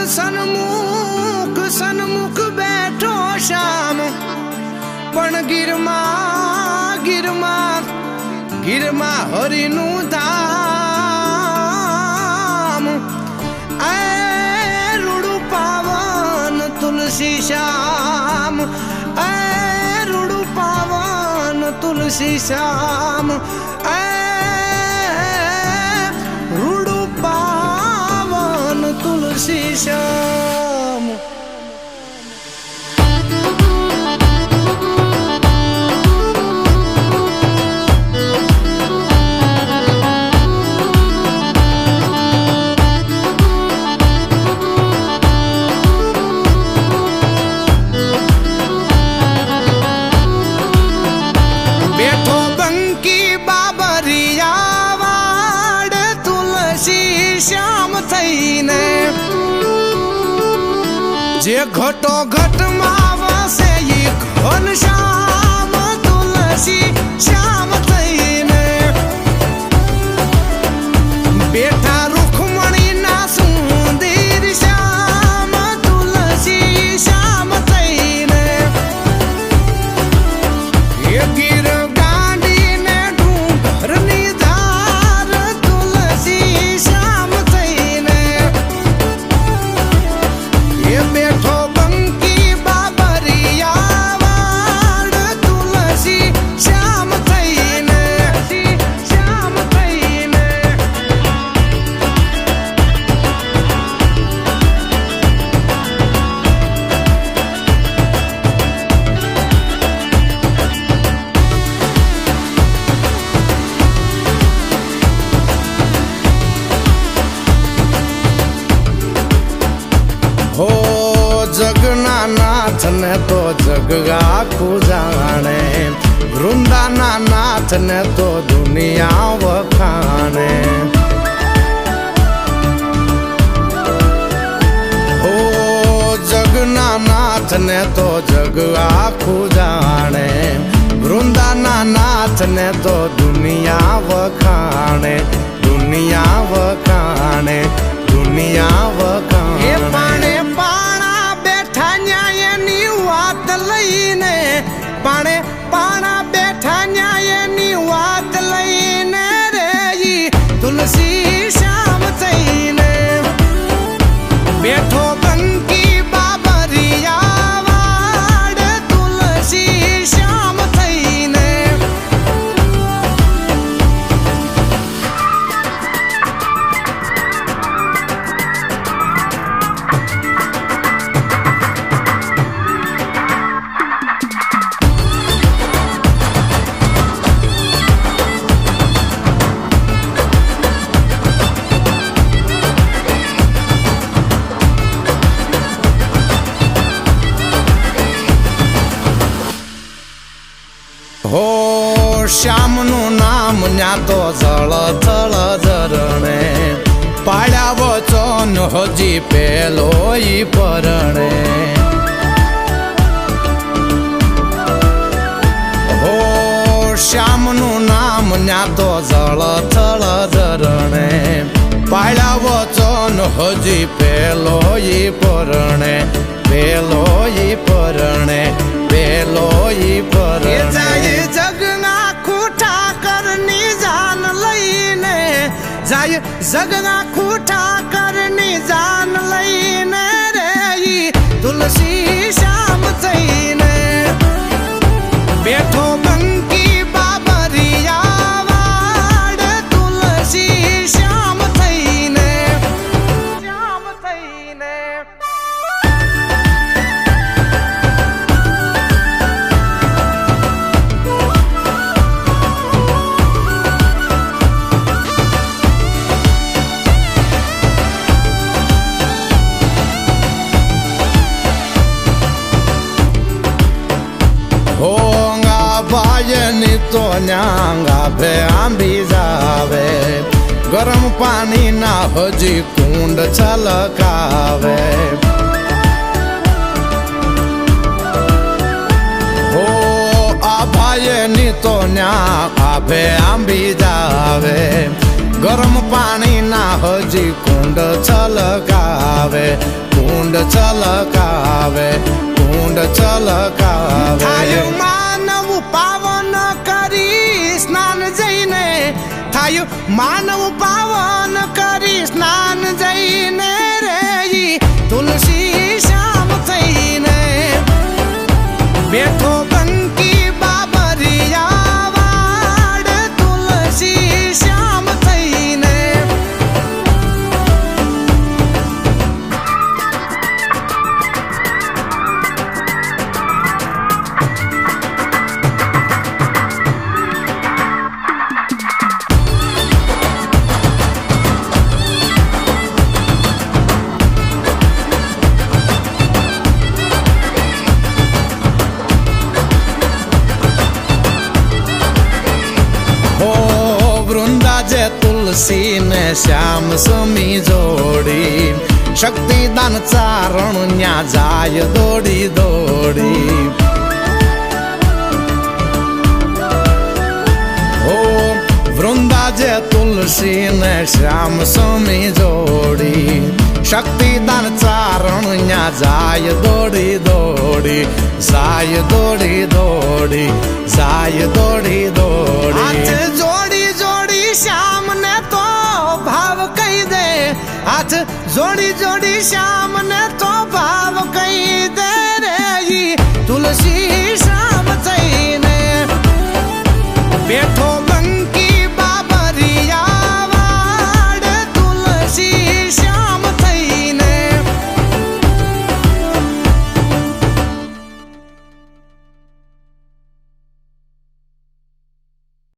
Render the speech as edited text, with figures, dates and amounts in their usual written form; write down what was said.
સન્મુખ સન્મુખ બેઠો શ્યામ પણ ગીરમાં ગીરમાં ગીરમાં હરિનું ધામ એ રૂડું પાવન તુલસી શ્યામ એ રૂડું પાવન તુલસી શ્યામ એ રૂડું પાવન તુલસી શ્યામ જે ઘટો ઘટમાં વસે ઈ ઘન શ્યામ તુલસી શ્યામ થઈને બેઠા રૂખમણી ના સુંદર શ્યામ તુલસી શ્યામ થઈને એ ગીર ગાંડીને ડુંગરની ધાર તુલસી શ્યામ થઈને એ બેઠો બંકી બાબરિયા વાડ તુલસી શ્યામ થઈને શ્યામ થઈને હો જગના નાથ ને તો જગ આખું જાણે વૃંદાના નાથ ને તો દુનિયા વખાણે હો જગના નાથ ને તો જગ આખું જાણે વૃંદાના નાથ ને તો દુનિયા વખાણે દુનિયા વખાણે દુનિયા વખાણે એ પાણે પાણા બેઠા ન્યાયની વાત લઈને પાણે પાણા બેઠા ન્યાયની વાત લઈને રે ઈ તુલસી શ્યામ થઈને બેઠો બંકી બાબરિયા વાડ તુલસી શ્યામ થઈને હો શ્યામનું નામ ન્યા તો જળ થળ ઝરણે પાડ્યા વચન હજી પેલો ઈ પરણે હો શ્યામનું નામ ન્યા તો જળ થળ ઝરણે પાડ્યા વચન હજી પેલો ઈ પરણે પેલો ઈ પરણે પેલો ઈ પરણે જાય જગના ખૂટા કરની જાન લઈને જાય જગના ખૂટા કરની જાન લઈને રે ઈ તુલસી શ્યામ થઈને બેઠો બંકી બાબરિયા વાડ તુલસી શ્યામ થઈને શ્યામ થઈને ભાઈની તો ન્યાંગા ભે આંબી જાવે ગરમ પાણી ના હજી કુંડ છલકાવે હો આ ભાઈની તો ન્યા આભે આંબી જાવે ગરમ પાણી ના હજી કુંડ છલકાવે કુંડ છલકાવે, કુંડ છલકાવે. થાયું માનવ પાવન કરી સ્નાન જઈને, થાયું માનવ પાવન કરી સ્નાન જઈને રે ઈ તુલસી શ્યામ થઈને બેઠો બંકી બાબરિયા વાડ તુલસી શ્યામ થઈને. વૃંદાજે તુલસી ને શ્યામ સમી જોડી, શક્તિદાન ચારણ ન્યા જાય દોડી દોડી. ઓ વૃંદાજે તુલસી ને શ્યામ સમી જોડી, શક્તિદાન ચારણ ન્યા જાય દોડી દોડી, જાય દોડી દોડી, જાય દોડી દોડી. હાથ જોડી જોડી શ્યામ ને તો ભાવ કહી દે, હાથ જોડી જોડી શ્યામ ને તો ભાવ કહી દે રે ઈ તુલસી શ્યામ થઈ